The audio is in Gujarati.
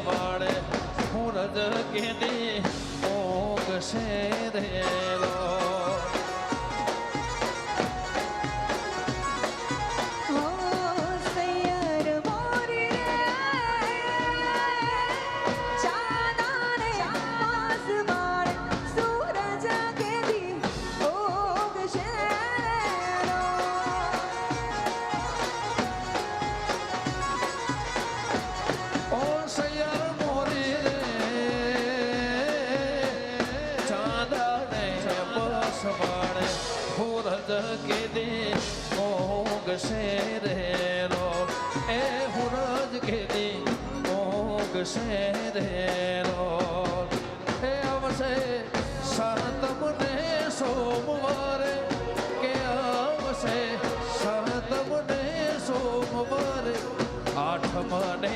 વાળે સૂરજ કેદી ઓગશે રેલો કેદી ઓગશે રેલો એ હુરજ કેદી ઓગશે રેલો એ આવશે સાતમ ને સોમવારે કે આવશે સાતમ ને સોમવારે આઠમ ને